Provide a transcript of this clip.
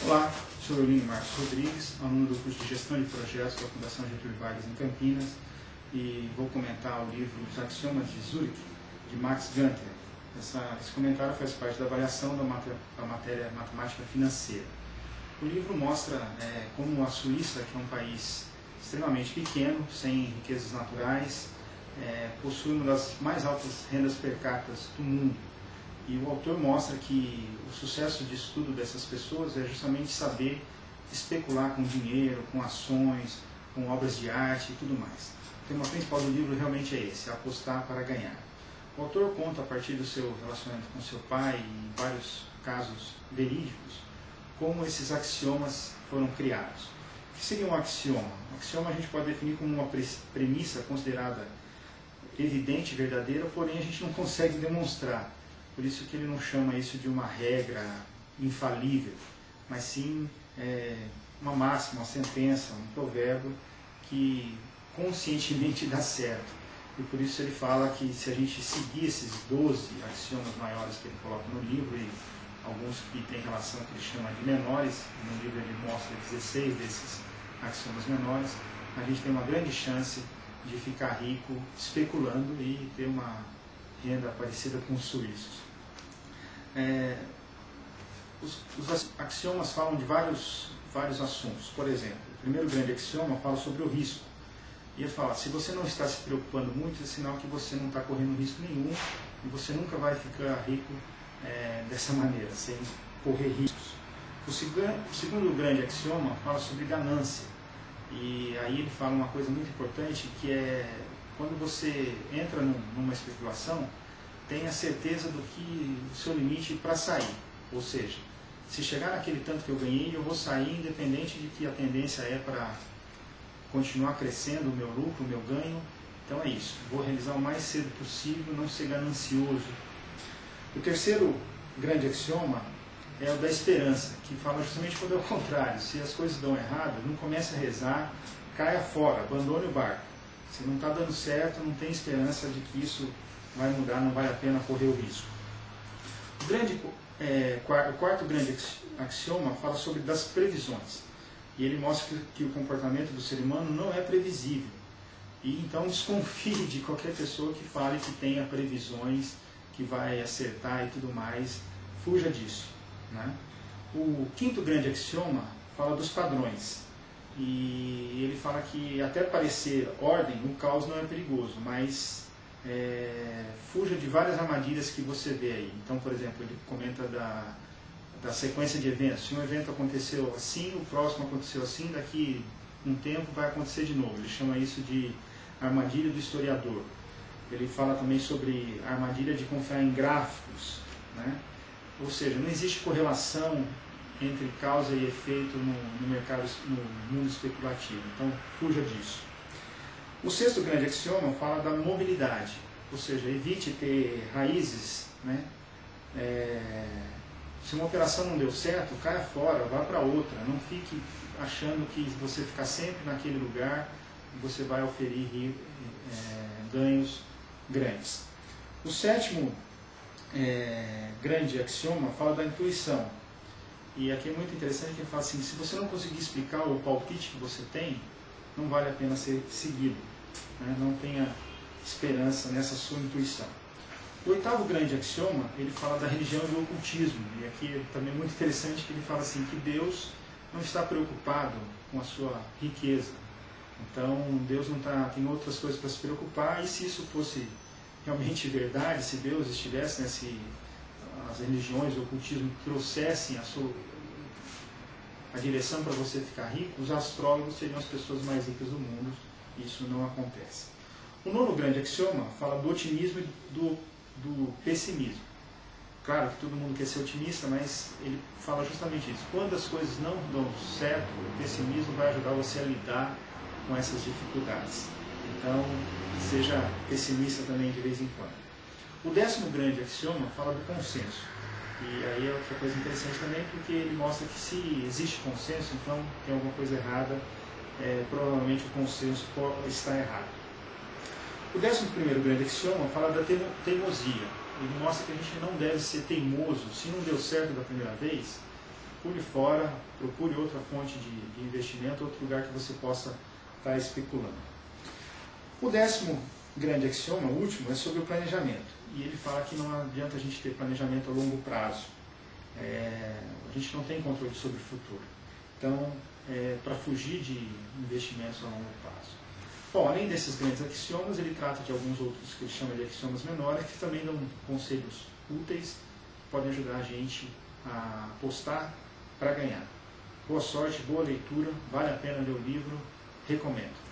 Olá, sou Eulino Marcos Rodrigues, aluno do curso de Gestão de Projetos da Fundação Getúlio Vargas em Campinas, e vou comentar o livro Os Axiomas de Zurich, de Max Gunther. Esse comentário faz parte da avaliação da matéria matemática financeira. O livro mostra como a Suíça, que é um país extremamente pequeno, sem riquezas naturais, possui uma das mais altas rendas per capita do mundo. E o autor mostra que o sucesso de estudo dessas pessoas é justamente saber especular com dinheiro, com ações, com obras de arte e tudo mais. O tema principal do livro realmente é esse, apostar para ganhar. O autor conta a partir do seu relacionamento com seu pai e vários casos verídicos, como esses axiomas foram criados. O que seria um axioma? Um axioma a gente pode definir como uma premissa considerada evidente e verdadeira, porém a gente não consegue demonstrar. Por isso que ele não chama isso de uma regra infalível, mas sim uma máxima, uma sentença, um provérbio que conscientemente dá certo. E por isso ele fala que se a gente seguir esses 12 axiomas maiores que ele coloca no livro, e alguns que têm relação que ele chama de menores, no livro ele mostra 16 desses axiomas menores, a gente tem uma grande chance de ficar rico especulando e ter uma renda parecida com os suíços. Os axiomas falam de vários assuntos. Por exemplo, o primeiro grande axioma fala sobre o risco. E ele fala, se você não está se preocupando muito, é sinal que você não está correndo risco nenhum e você nunca vai ficar rico dessa maneira, sem correr riscos. O segundo grande axioma fala sobre ganância. E aí ele fala uma coisa muito importante, que é quando você entra numa especulação, tenha certeza do que o seu limite para sair. Ou seja, se chegar naquele tanto que eu ganhei, eu vou sair independente de que a tendência é para continuar crescendo o meu lucro, o meu ganho. Então é isso, vou realizar o mais cedo possível, não ser ganancioso. O terceiro grande axioma é o da esperança, que fala justamente quando é o contrário. Se as coisas dão errado, não comece a rezar, caia fora, abandone o barco. Se não está dando certo, não tem esperança de que isso vai mudar, não vale a pena correr o risco. O quarto grande axioma fala sobre das previsões. E ele mostra que o comportamento do ser humano não é previsível. E então desconfie de qualquer pessoa que fale que tenha previsões, que vai acertar e tudo mais. Fuja disso, né? O quinto grande axioma fala dos padrões. E ele fala que até parecer ordem, o caos não é perigoso, mas fuja de várias armadilhas que você vê aí. Então, por exemplo, ele comenta da sequência de eventos. Se um evento aconteceu assim, o próximo aconteceu assim, daqui um tempo vai acontecer de novo. Ele chama isso de armadilha do historiador. Ele fala também sobre a armadilha de confiar em gráficos, né? Ou seja, não existe correlação entre causa e efeito no mercado, no mundo especulativo. Então, fuja disso. O sexto grande axioma fala da mobilidade, ou seja, evite ter raízes, né? Se uma operação não deu certo, caia fora, vá para outra. Não fique achando que você ficar sempre naquele lugar você vai oferir ganhos grandes. O sétimo grande axioma fala da intuição. E aqui é muito interessante que ele fala assim, se você não conseguir explicar o palpite que você tem, não vale a pena ser seguido, né? Não tenha esperança nessa sua intuição. O oitavo grande axioma, ele fala da religião e do ocultismo. E aqui também é muito interessante que ele fala assim, que Deus não está preocupado com a sua riqueza. Então, Deus não tem outras coisas para se preocupar, e se isso fosse realmente verdade, se Deus estivesse, né, se as religiões, o ocultismo trouxessem a direção para você ficar rico, os astrólogos seriam as pessoas mais ricas do mundo. Isso não acontece. O nono grande axioma fala do otimismo e do pessimismo. Claro que todo mundo quer ser otimista, mas ele fala justamente isso. Quando as coisas não dão certo, o pessimismo vai ajudar você a lidar com essas dificuldades. Então, seja pessimista também de vez em quando. O décimo grande axioma fala do consenso. E aí é outra coisa interessante também, porque ele mostra que se existe consenso, então tem alguma coisa errada, provavelmente o consenso está errado. O 11º grande axioma fala da teimosia. Ele mostra que a gente não deve ser teimoso. Se não deu certo da primeira vez, pule fora, procure outra fonte de investimento, outro lugar que você possa estar especulando. O 10º grande axioma, o último, é sobre o planejamento. E ele fala que não adianta a gente ter planejamento a longo prazo. A gente não tem controle sobre o futuro. Então, para fugir de investimentos a longo prazo. Bom, além desses grandes axiomas, ele trata de alguns outros que ele chama de axiomas menores, que também dão conselhos úteis, que podem ajudar a gente a apostar para ganhar. Boa sorte, boa leitura, vale a pena ler o livro, recomendo.